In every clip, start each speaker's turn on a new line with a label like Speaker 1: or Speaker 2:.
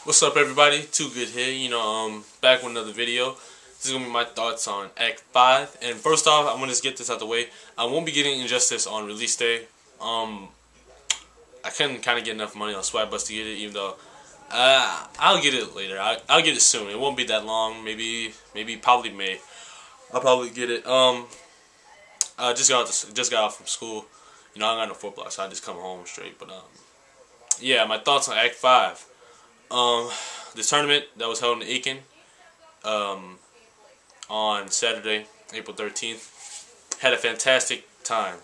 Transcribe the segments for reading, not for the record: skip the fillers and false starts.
Speaker 1: What's up, everybody? Too Good here. Back with another video. This is gonna be my thoughts on Act 5. And first off, I'm gonna just get this out the way. I won't be getting Injustice on release day. I couldn't kind of get enough money on Swipe Bus to get it, even though I'll get it later. I'll get it soon. It won't be that long. Maybe probably May. I'll probably get it. I just got out from school. I got no 4 blocks, so I just come home straight. But yeah, my thoughts on Act 5. This tournament that was held in Aiken on Saturday, April 13th, had a fantastic time.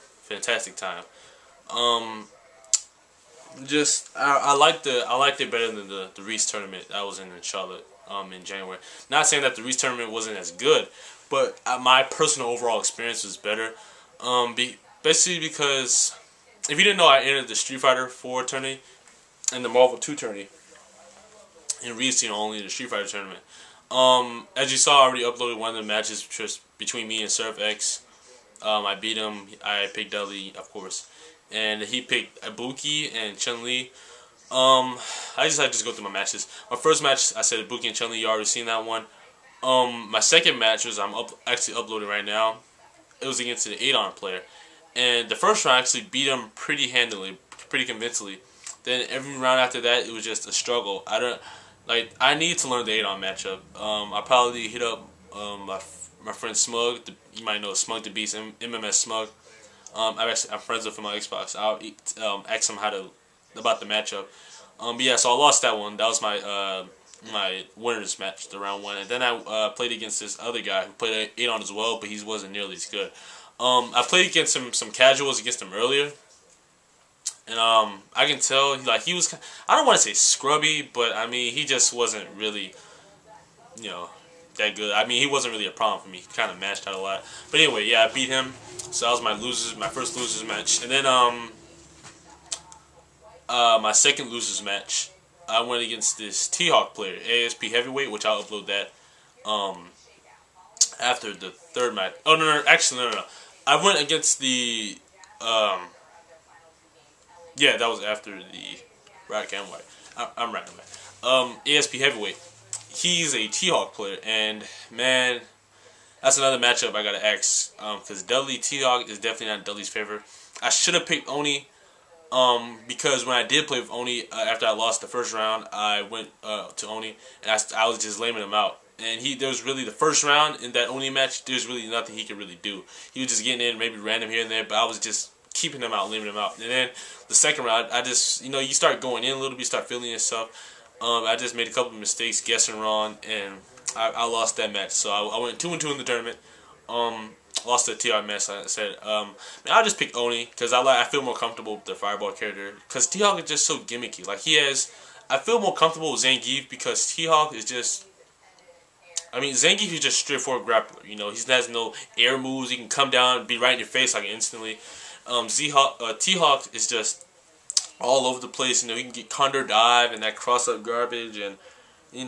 Speaker 1: I liked it better than the Reese tournament that was in Charlotte in January. Not saying that the Reese tournament wasn't as good, but my personal overall experience was better. Basically because if you didn't know, I entered the Street Fighter 4 tourney and the Marvel 2 tourney. In Reese, only the Street Fighter tournament. As you saw, I already uploaded one of the matches between me and Surf X. I beat him. I picked Dudley, of course, and he picked Ibuki and Chun-Li. I just go through my matches. My first match, I said Ibuki and Chun-Li. You already seen that one. My second match was actually uploading right now. It was against the 8-on player, and the first round I actually beat him pretty handily, pretty convincingly. Then every round after that, it was just a struggle. I need to learn the 8-on matchup. I probably hit up my friend Smug. You might know Smug the Beast, MMS Smug. I'm friends with him on Xbox. I'll ask him about the matchup. But yeah, so I lost that one. That was my winners match, the round 1. And then I played against this other guy who played 8-on as well, but he wasn't nearly as good. I played against some casuals against him earlier. And I can tell he was, I don't want to say scrubby, but I mean he just wasn't really, that good. I mean he wasn't really a problem for me. He kind of matched out a lot. But anyway, yeah, I beat him. So that was my first losers match. And then my second losers match, I went against this T-Hawk player, ASP Heavyweight, which I'll upload that after the third match. Oh no, actually no. I went against the yeah, that was after the Black and White. I'm right on that. ASP Heavyweight. He's a T-Hawk player, and man, that's another matchup I gotta ask. Because Dudley T-Hawk is definitely not Dudley's favorite. I should have picked Oni. Because when I did play with Oni, after I lost the first round, I went to Oni, and I was just laming him out. And there was really the first round in that Oni match. There's really nothing he could really do. He was just getting in, maybe random here and there, but I was just keeping him out, leaving him out. And then the second round, I just, you start going in a little bit, start feeling yourself. I just made a couple of mistakes, guessing wrong, and I lost that match. So I went 2-2 in the tournament. Lost the T-Hawk match. I said, man, I'll just pick Oni because I feel more comfortable with the Fireball character. Because T-Hawk is just so gimmicky. I feel more comfortable with Zangief because T-Hawk is just, Zangief is just straightforward grappler. He has no air moves. He can come down and be right in your face instantly. T-Hawk is just all over the place. He can get Condor Dive and that cross-up garbage, and he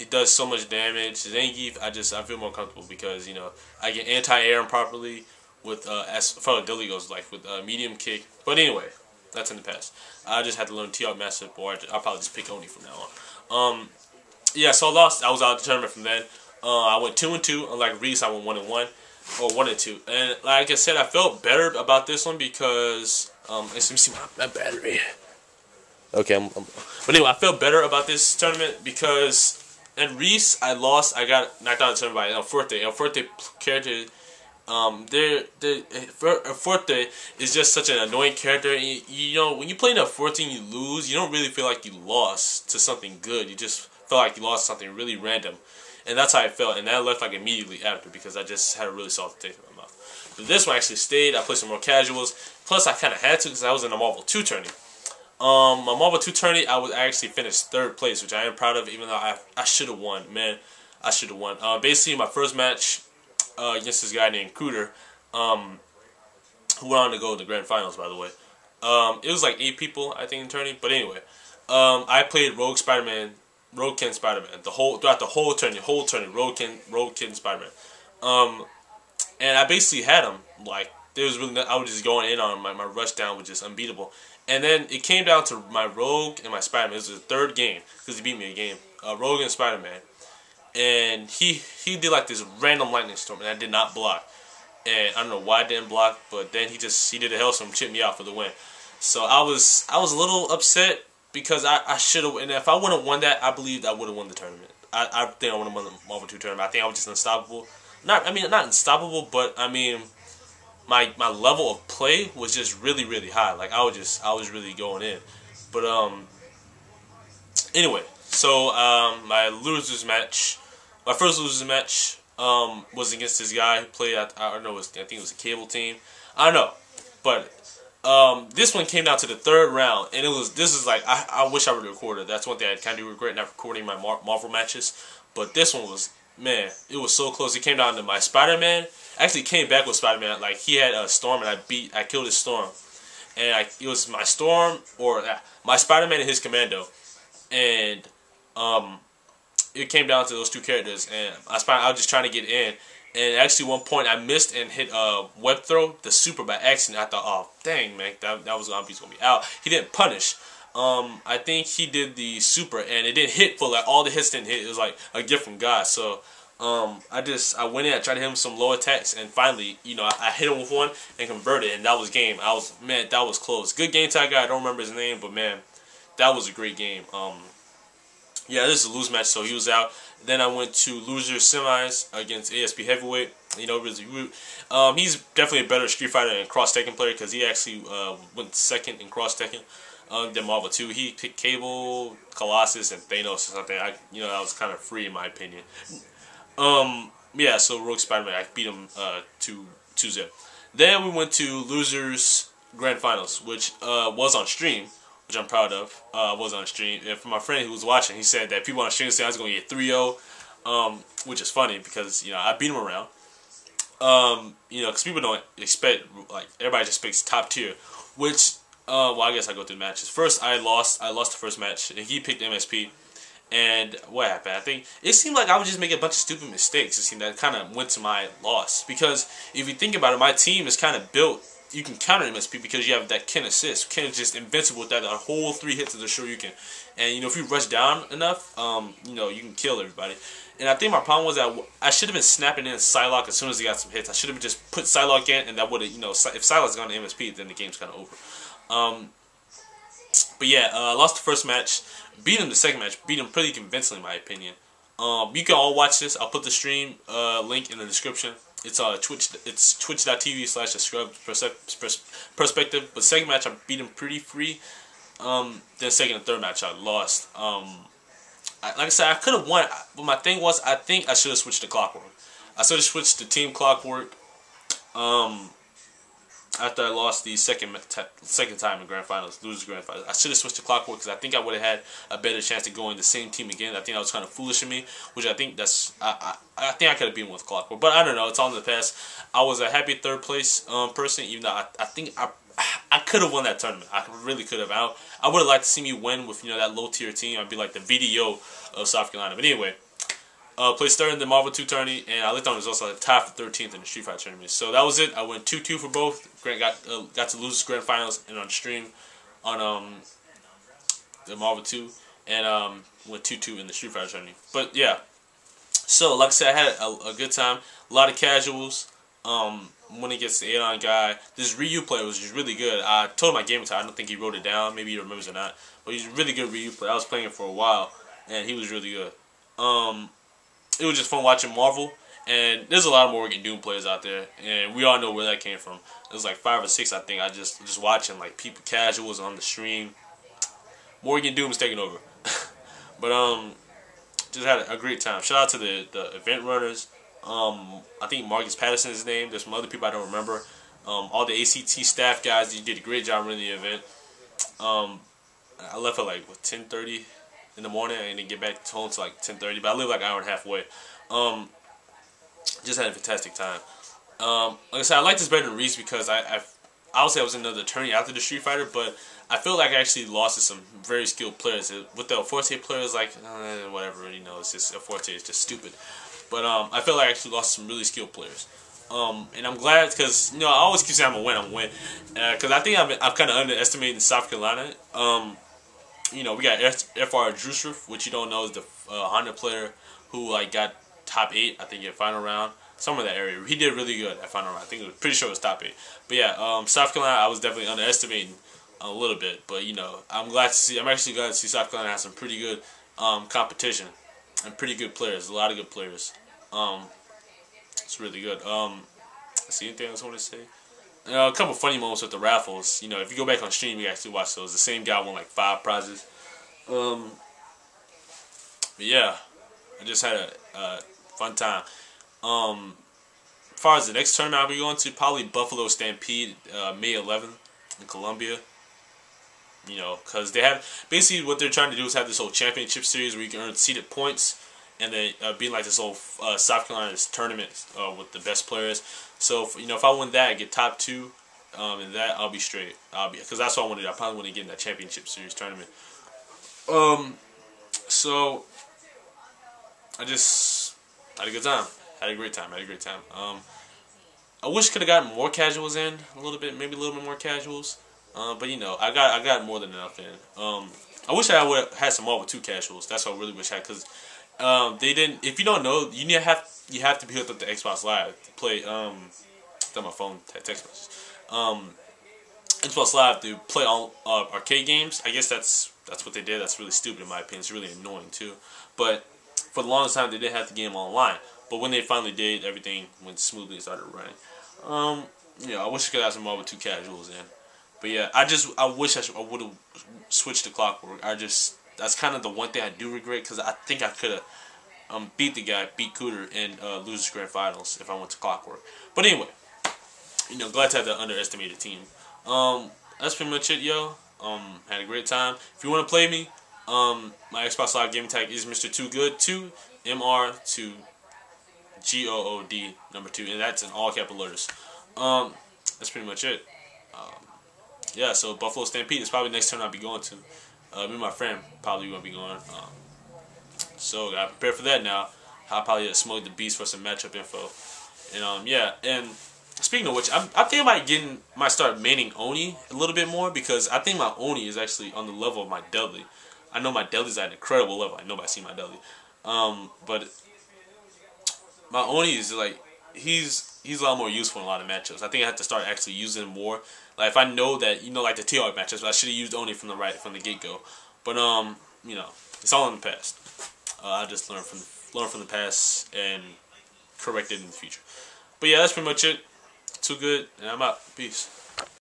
Speaker 1: does so much damage. Zangief, I feel more comfortable because I get anti-air properly with as far as Dilly goes, with medium kick. But anyway, that's in the past. I just had to learn T-Hawk matchup, or I'll probably just pick Oni from now on. Yeah, so I lost. I was out of the tournament from then. I went 2-2. Unlike Reese, I went 1-1. Or 1-2, and like I said, I felt better about this one because let me see my battery. Okay, but anyway, I felt better about this tournament because in Reese I lost. I got knocked out of the tournament by El Fuerte. El Fuerte character, Fuerte is just such an annoying character. And when you play in El Fuerte and you lose, you don't really feel like you lost to something good. You just feel like you lost something really random. And that's how I felt, and that left immediately after because I just had a really salty taste in my mouth. But this one actually stayed. I played some more casuals. Plus, I kind of had to because I was in a Marvel 2 tourney. My Marvel 2 tourney, I actually finished 3rd place, which I am proud of, even though I should have won. Man, I should have won. Basically, my first match against this guy named Cooter, who went on to go to the grand finals, by the way. It was 8 people, I think, in the tourney. But anyway, I played Rogue Ken Spider-Man throughout the whole tourney, Rogue Ken Spider-Man. And I basically had him. There was really I was just going in on him. My rush down was just unbeatable. And then it came down to my Rogue and my Spider-Man. It was the 3rd game because he beat me a game. Rogue and Spider-Man, and he did like this random lightning storm, and I did not block. And I don't know why I didn't block, but then he did a Hellstorm, chipped me out for the win. So I was a little upset because I should have, and if I would have won that, I believed I would have won the tournament. I think I would have won the Marvel 2 tournament. I think I was just unstoppable. Not unstoppable, but I mean, my level of play was just really, really high. Like I was really going in. But anyway, so my first losers match was against this guy who played I don't know, I think it was a cable team. I don't know, but this one came down to the third round, and this is like I wish I would have recorded. That's one thing I kind of regret, not recording my Marvel matches. But this one was, man, it was so close. It came down to my Spider-Man. I actually came back with Spider-Man. Like he had a Storm, and I killed his Storm, and it was my Storm or my Spider-Man and his Commando, and it came down to those two characters, and I was just trying to get in. And actually, one point I missed and hit web throw the super by accident. I thought, oh dang man, that was he's gonna be out. He didn't punish. I think he did the super and it didn't hit full. Like all the hits didn't hit. It was like a gift from God. So I went in. I tried to hit him some low attacks, and finally, I hit him with one and converted, and that was game. That was close. Good game tag guy. I don't remember his name, but man, that was a great game. Yeah, this is a lose match, so he was out. Then I went to loser semis against ASP Heavyweight. He's definitely a better Street Fighter and Cross Tekken player because he actually went second in Cross Tekken than Marvel 2. He picked Cable, Colossus, and Thanos or something. That was kind of free in my opinion. Yeah, so Rogue Spider-Man, I beat him 2-0. Then we went to losers Grand Finals, which was on stream, which I'm proud of. Was on stream. And for my friend who was watching, he said that people on stream said I was going to get 3-0, which is funny because, I beat him around. Because people don't expect, like, everybody just expects top tier, which, well, I guess I go through the matches. First, I lost the first match, and he picked MSP. And what happened? I think it seemed like I was just making a bunch of stupid mistakes. It seemed that kind of went to my loss. Because if you think about it, my team is kind of built. You can counter MSP because you have that Ken assist. Ken is just invincible with that. The whole 3 hits of the show you can. And, if you rush down enough, you can kill everybody. And I think my problem was that I should have been snapping in Psylocke as soon as he got some hits. I should have just put Psylocke in, and that would have, if Psylocke's gone to MSP, then the game's kind of over. But yeah, I lost the first match. Beat him the second match. Beat him pretty convincingly, in my opinion. You can all watch this. I'll put the stream link in the description. It's twitch.tv/the-scrub-perspective. But second match, I beat him pretty free. Then second and third match, I lost. Like I said, I could have won. But my thing was, I think I should have switched to Clockwork. I should have switched to Team Clockwork. After I lost the second time in Grand Finals, losers Grand Finals, I should have switched to Clockwork because I think I would have had a better chance to go in the same team again. I think that was kind of foolish of me, which I think I think I could have been with Clockwork, but I don't know. It's all in the past. I was a happy third place person, even though I think I could have won that tournament. I really could have. I would have liked to see me win with that low tier team. I'd be like the VDO of South Carolina. But anyway. Placed third in the Marvel 2 tourney, and I looked on results. I tied for 13th in the Street Fighter tournament. So that was it. I went 2-2 for both. Got to lose Grand Finals and on stream on the Marvel 2, and went 2-2 in the Street Fighter tourney. But yeah, so like I said, I had a good time. A lot of casuals. When he gets the 8-on guy, this Ryu player was just really good. I told him my game time. I don't think he wrote it down. Maybe he remembers or not. But he's a really good Ryu player. I was playing him for a while, and he was really good. It was just fun watching Marvel, and there's a lot of Morgan Doom players out there, and we all know where that came from. It was like 5 or 6, I think. I just watching like people casuals on the stream. Morgan Doom's taking over, but just had a great time. Shout out to the event runners. I think Marcus Patterson is his name. There's some other people I don't remember. All the ACT staff guys, you did a great job running the event. I left at like 10:30. In the morning, I didn't get back home till like 10:30, but I live like an hour and a half away. Just had a fantastic time. Like I said, I like this better than Reese because I would say I was in another tourney after the Street Fighter, but I feel like I actually lost to some very skilled players. With the Forte players, like whatever, it's just Forte is just stupid. But I feel like I actually lost some really skilled players. And I'm glad because I always keep saying I'm gonna win, because I think I'm kind of underestimating South Carolina. you know, we got FR Drusrif, which you don't know is the Honda player who like got top 8, I think, in final round, somewhere in that area. He did really good at final round. I think it was pretty sure it was top 8. But yeah, South Carolina, I was definitely underestimating a little bit, but you know, I'm actually glad to see South Carolina have some pretty good competition and pretty good players. A lot of good players. It's really good. See anything else I want to say? A couple funny moments with the raffles. You know, if you go back on stream, you can actually watch those. The same guy won like 5 prizes. But yeah, I just had a fun time. As far as the next tournament I'll be going to, probably Buffalo Stampede, May 11th in Columbia. You know, because they have basically what they're trying to do is have this whole championship series where you can earn seeded points, and then be like this whole South Carolina's tournament with the best players. So if, you know, if I win that, I get top 2, and that I'll be straight. Because that's what I wanted. I probably want to get in that championship series tournament. So I just had a good time. Had a great time. I wish I could have gotten more casuals in a little bit, maybe a little bit more casuals. But you know, I got more than enough in. I wish I would have had some more with 2 casuals. That's what I really wish I had, because they didn't. If you don't know, you have to be hooked up to Xbox Live to play. On my phone text messages. Xbox Live to play all arcade games. I guess that's what they did. That's really stupid in my opinion. It's really annoying too. But for the longest time, they didn't have the game online. But when they finally did, everything went smoothly and started running. Yeah, I wish I could have some more with 2 casuals in. But yeah, I wish I would have switched to Clockwork. That's kind of the one thing I do regret, because I think I could have beat Cooter in Losers Grand Finals if I went to Clockwork. But anyway, you know, glad to have that underestimated team. That's pretty much it, yo. Had a great time. If you want to play me, my Xbox Live gaming tag is Mr. Too Good 2, MR2 GOOD number 2, and that's in all capital letters. That's pretty much it. Yeah, so Buffalo Stampede is probably the next turn I'll be going to. Me and my friend probably gonna be going. So gotta prepare for that now. I'll probably smoke the beast for some matchup info. And yeah, and speaking of which, I think I might start maining Oni a little bit more, because I think my Oni is actually on the level of my Dudley. I know my Dudley's at an incredible level. I know I see my Dudley. But my Oni is like, he's a lot more useful in a lot of matchups. I think I have to start actually using him more. Like if I know that, you know, like the T-Hawk matchups, I should have used Oni from the get-go. But you know, it's all in the past. I just learn from the past and correct it in the future. But yeah, that's pretty much it. Too good, and I'm out. Peace.